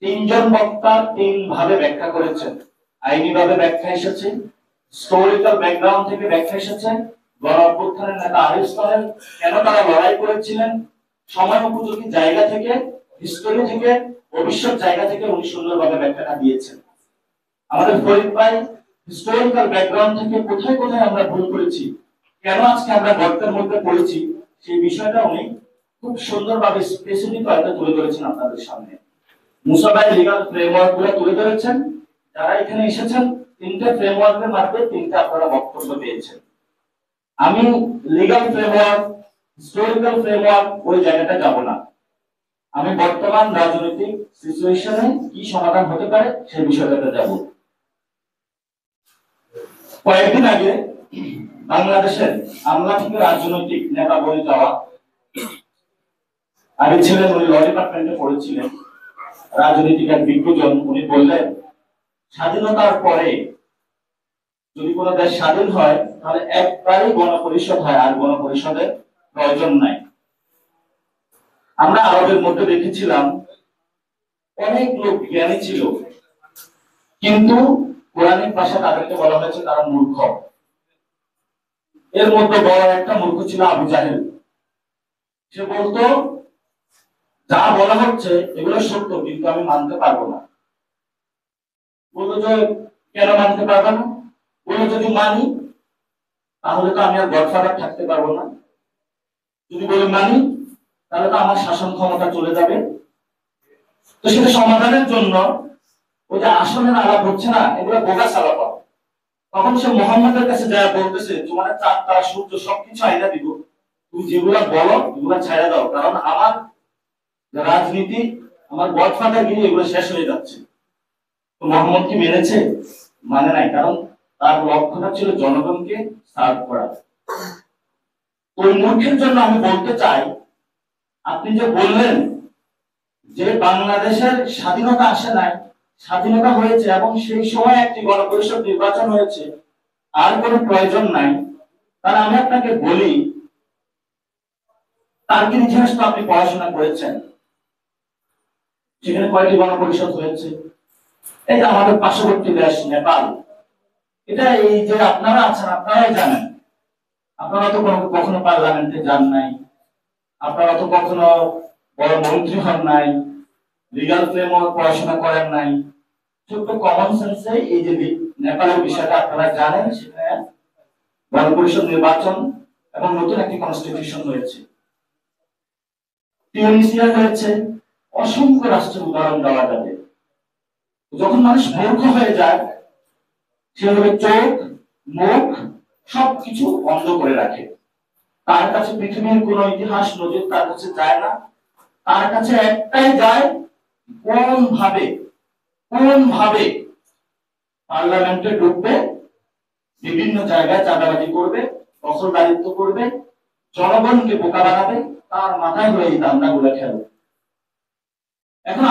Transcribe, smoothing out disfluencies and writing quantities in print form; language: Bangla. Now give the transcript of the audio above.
তিনজন বক্তা তিন ভাবে ব্যাখ্যা করেছেন। আইনি ভাবে ব্যাখ্যা এসেছে, হিস্টোরিক্যাল ব্যাকগ্রাউন্ড থেকে ব্যাখ্যা এসেছে, গণ অভ্যুত্থানের নেতা আরিফ সাহেব কেন তারা লড়াই করেছিলেন, সময় উপযোগী জায়গা থেকে, হিস্টোরি থেকে, ভবিষ্যৎ জায়গা থেকে উনি সুন্দরভাবে ব্যাখ্যাটা দিয়েছেন। আমাদের ফরিদ ভাই হিস্টোরিক্যাল ব্যাকগ্রাউন্ড থেকে কোথায় কোথায় আমরা ভুল করেছি, কেন আজকে আমরা গর্তের মধ্যে পড়েছি, সেই বিষয়টা উনি খুব সুন্দরভাবে স্পেসিফিক ভাবে তুলে ধরেছেন আপনাদের সামনে। মুসা ভাই লিগ্যাল ফ্রেমওয়ার্ক গুলো তুলে ধরেছেন। যারা এখানে এসেছেন তিনটে ফ্রেমওয়ার্কের মাধ্যমে তিনটে আপনারা বক্তব্য পেয়েছেন। আমি লিগ্যাল ফ্রেমওয়ার্ক, হিস্টোরিক্যাল ফ্রেমওয়ার্ক ওই জায়গাটা যাব না। আমি বর্তমান রাজনৈতিক সিচুয়েশনে কি সমাধান হতে পারে সেই বিষয়টাতে যাব। কয়েকদিন আগে বাংলাদেশের আমলা থেকে রাজনৈতিক নেতা বলে যাওয়া আগে ছিলেন, উনি ল ডিপার্টমেন্টে পড়েছিলেন, রাজনৈতিক এক বিজ্ঞজন, উনি বললেন স্বাধীনতার পরে যদি কোনো দেশ স্বাধীন হয় তাহলে একবারই গণপরিষদ হয়, আর গণপরিষদের প্রয়োজন নাই। আমরা আরবের মধ্যে দেখেছিলাম অনেক লোক জ্ঞানী ছিল, কিন্তু কোরআনিক ভাষা তাদেরকে বলা হয়েছে তারা মূর্খ। এর মধ্যে বড় একটা মূর্খ ছিল আবু জাহেল। সে বলতো যা বলা হচ্ছে এগুলো সত্য, কিন্তু আমি মানতে পারবো না। বললো যে কেন মানতে পারবে না? বললো যদি মানি তাহলে তো আমি আর গডফাদার থাকতে পারবো না, যদি বলি মানি তাহলে তো আমার শাসন ক্ষমতা চলে যাবে। তো সেটা সমাধানের জন্য ওই যে আসনের আলাপ হচ্ছে না, এগুলো বোগাস আলাপ। তখন সে মোহাম্মদের কাছে যা বলতেছে তোমার চাঁদ তারা সূর্য সবকিছু আইনা দিব, তুমি যেগুলা বলো এগুলা ছাইড়া দাও, কারণ আমার রাজনীতি, আমার গডফাদার গিয়ে এগুলো শেষ হয়ে যাচ্ছে। তো মোহাম্মদ কি মেনেছে? মানে নাই, কারণ তার লক্ষ্যটা ছিল জনগণকে সার্ভ করা। ওই মূর্খের জন্য আমি বলতে চাই, আপনি যে বললেন যে বাংলাদেশের স্বাধীনতা আসে নাই, স্বাধীনতা হয়েছে এবং সেই সময় একটি গণপরিষদ নির্বাচন হয়েছে, আর কোনো প্রয়োজন নাই, তাহলে আমি আপনাকে বলি টার্কির ইতিহাস তো আপনি পড়াশোনা করেছেন, সেখানে কয়টি গণপরিষদ হয়েছে? এই যে আমাদের পার্শ্ববর্তী দেশ নেপাল, এটা এই যে আপনারা আছেন আপনারাই জানেন। আপনারা তো কখনো পার্লামেন্টে যান নাই, আপনারা তো কখনো বড় মন্ত্রী হন নাই, লিগ্যাল ফ্রেমওয়ার্ক পড়াশোনা করেন নাই, ছোট্ট কমন সেন্সে এই যে নেপালের বিষয়টা আপনারা জানেন। সেখানে গণপরিষদ নির্বাচন এবং নতুন একটি কনস্টিটিউশন হয়েছে, টিউনিসিয়া হয়েছে, অসংখ্য রাষ্ট্রের উদাহরণ দেওয়া যাবে। যখন মানুষ মূর্খ হয়ে যায় সেভাবে চোখ মুখ সবকিছু বন্ধ করে রাখে, তার কাছে পৃথিবীর কোন ইতিহাস নজির তার কাছে যায় না। তার কাছে একটাই যায়, কোন ভাবে পার্লামেন্টে ঢুকবে, বিভিন্ন জায়গায় চাঁদাবাজি করবে, দখলদারিত্ব করবে, জনগণকে বোকা বানাবে, তার মাথায় হয়ে এই দান্দাগুলো খেলবে। এখন